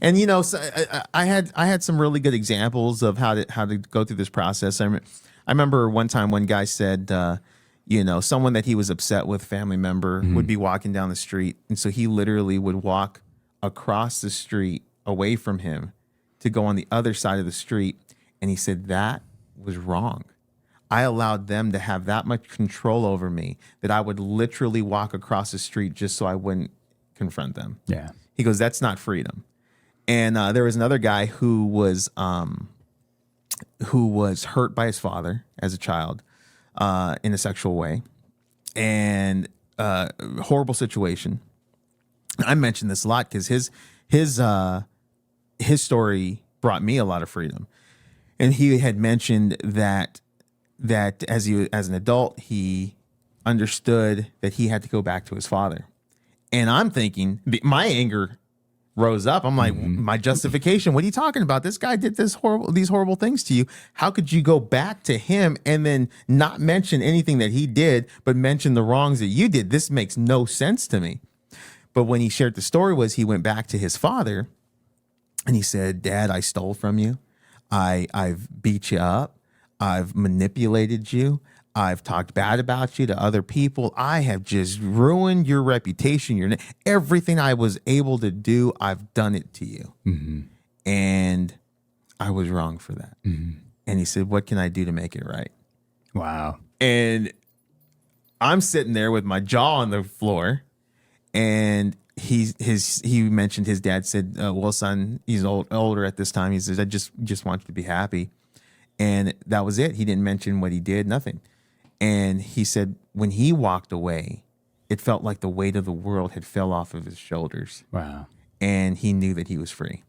And so I had some really good examples of how to go through this process. I remember one time one guy said, someone that he was upset with, family member, would be walking down the street, and so he literally would walk across the street away from him to go on the other side of the street, and he said that was wrong. I allowed them to have that much control over me that I would literally walk across the street just so I wouldn't confront them. Yeah. He goes, that's not freedom. And there was another guy who was hurt by his father as a child in a sexual way, and horrible situation. I mentioned this a lot because his story brought me a lot of freedom, and he had mentioned that as an adult he understood that he had to go back to his father, and I'm thinking my anger rose up. I'm like, my justification. What are you talking about? This guy did these horrible things to you. How could you go back to him and then not mention anything that he did, but mention the wrongs that you did? This makes no sense to me. But when he shared the story was he went back to his father and he said, Dad, I stole from you. I've beat you up. I've manipulated you. I've talked bad about you to other people. I have just ruined your reputation. Everything I was able to do, I've done it to you. And I was wrong for that. And he said, what can I do to make it right? Wow. And I'm sitting there with my jaw on the floor, and he mentioned his dad said, well, son, he's older at this time. He says, I just want you to be happy. And that was it. He didn't mention what he did, nothing. And he said when he walked away, it felt like the weight of the world had fell off of his shoulders. Wow. And he knew that he was free.